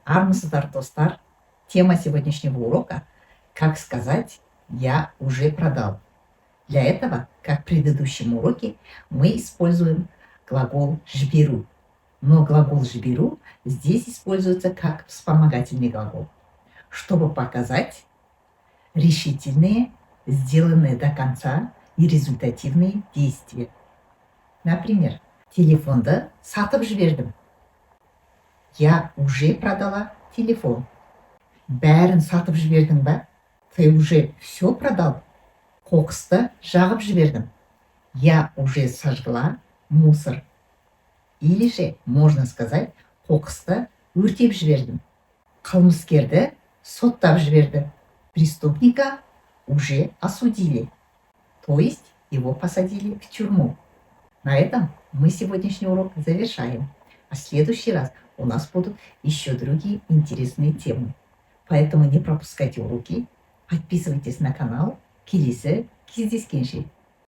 Армысыздар, достар. Тема сегодняшнего урока – как сказать «я уже продал». Для этого, как в предыдущем уроке, мы используем глагол «жберу». Но глагол «жберу» здесь используется как вспомогательный глагол, чтобы показать решительные, сделанные до конца и результативные действия. Например, телефонды сатып жібердім. Я уже продала телефон. Бәрін сатып жібердің ба? Ты уже все продал? Қоқысты жағып жібердім. Я уже сожгла мусор. Или же можно сказать, қоқысты өртеп жібердім. Қылмыскерді соттап жіберді. Преступника уже осудили. То есть его посадили в тюрьму. На этом мы сегодняшний урок завершаем. А в следующий раз у нас будут еще другие интересные темы. Поэтому не пропускайте уроки, подписывайтесь на канал. Келесі кездескенше.